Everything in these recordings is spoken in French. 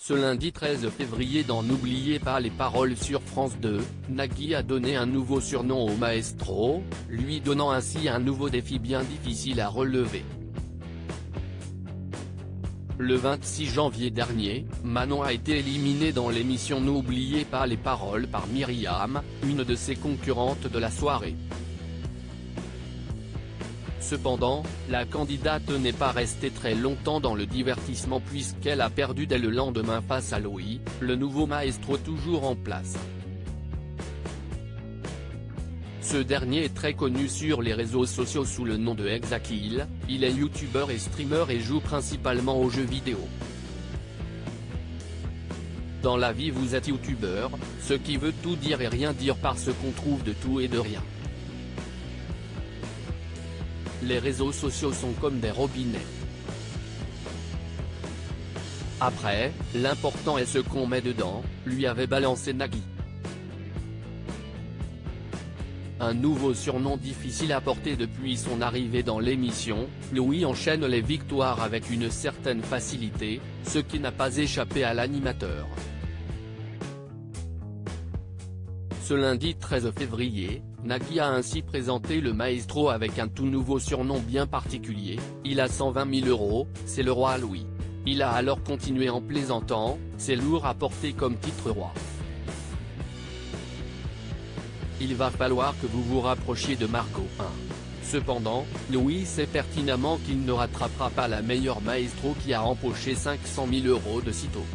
Ce lundi 13 février dans N'oubliez pas les paroles sur France 2, Nagui a donné un nouveau surnom au maestro, lui donnant ainsi un nouveau défi bien difficile à relever. Le 26 janvier dernier, Manon a été éliminée dans l'émission N'oubliez pas les paroles par Myriam, une de ses concurrentes de la soirée. Cependant, la candidate n'est pas restée très longtemps dans le divertissement puisqu'elle a perdu dès le lendemain face à Louis, le nouveau maestro toujours en place. Ce dernier est très connu sur les réseaux sociaux sous le nom de Exakil, il est youtubeur et streamer et joue principalement aux jeux vidéo. Dans la vie vous êtes youtubeur, ce qui veut tout dire et rien dire parce qu'on trouve de tout et de rien. Les réseaux sociaux sont comme des robinets. Après, l'important est ce qu'on met dedans, lui avait balancé Nagui. Un nouveau surnom difficile à porter depuis son arrivée dans l'émission, Louis enchaîne les victoires avec une certaine facilité, ce qui n'a pas échappé à l'animateur. Ce lundi 13 février, Nagui a ainsi présenté le maestro avec un tout nouveau surnom bien particulier, il a 120 000 €, c'est le roi Louis. Il a alors continué en plaisantant, c'est lourd à porter comme titre roi. Il va falloir que vous vous rapprochiez de Margot. Cependant, Louis sait pertinemment qu'il ne rattrapera pas la meilleure maestro qui a empoché 500 000 € de sitôt.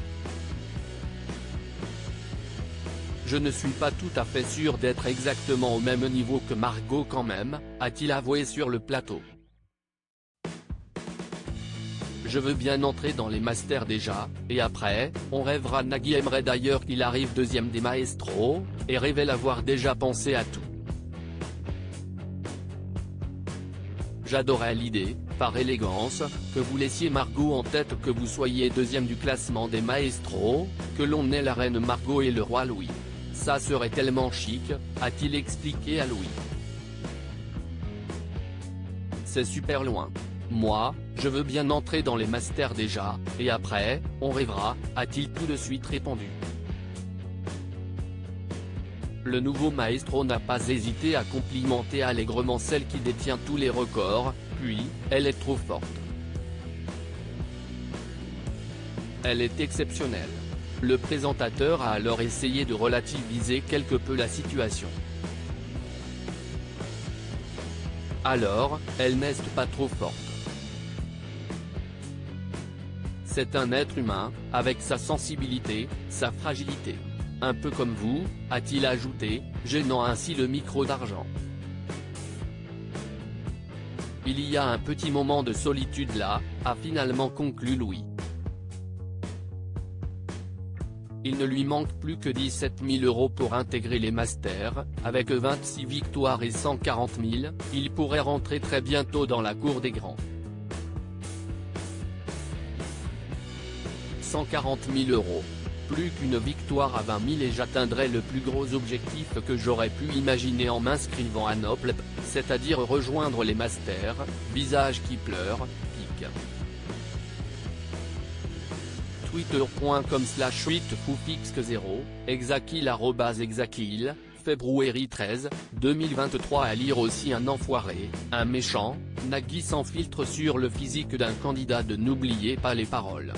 Je ne suis pas tout à fait sûr d'être exactement au même niveau que Margot quand même, a-t-il avoué sur le plateau. Je veux bien entrer dans les masters déjà, et après, on rêvera. Nagui aimerait d'ailleurs qu'il arrive deuxième des maestros, et révèle avoir déjà pensé à tout. J'adorais l'idée, par élégance, que vous laissiez Margot en tête, que vous soyez deuxième du classement des maestros, que l'on ait la reine Margot et le roi Louis. Ça serait tellement chic, a-t-il expliqué à Louis. C'est super loin. Moi, je veux bien entrer dans les masters déjà, et après, on rêvera, a-t-il tout de suite répondu. Le nouveau maestro n'a pas hésité à complimenter allègrement celle qui détient tous les records, puis, elle est trop forte. Elle est exceptionnelle. Le présentateur a alors essayé de relativiser quelque peu la situation. Alors, elle n'est pas trop forte. C'est un être humain, avec sa sensibilité, sa fragilité. Un peu comme vous, a-t-il ajouté, gênant ainsi le micro d'argent. Il y a un petit moment de solitude là, a finalement conclu Louis. Il ne lui manque plus que 17 000 € pour intégrer les masters, avec 26 victoires et 140 000, il pourrait rentrer très bientôt dans la cour des grands. 140 000 €. Plus qu'une victoire à 20 000 et j'atteindrai le plus gros objectif que j'aurais pu imaginer en m'inscrivant à Noplep, c'est-à-dire rejoindre les masters, visage qui pleure, pique. Twitter.com/8foufix0, Exakil @Exakil, février 13, 2023. À lire aussi un enfoiré, un méchant, Nagui sans filtre sur le physique d'un candidat de N'oubliez pas les paroles.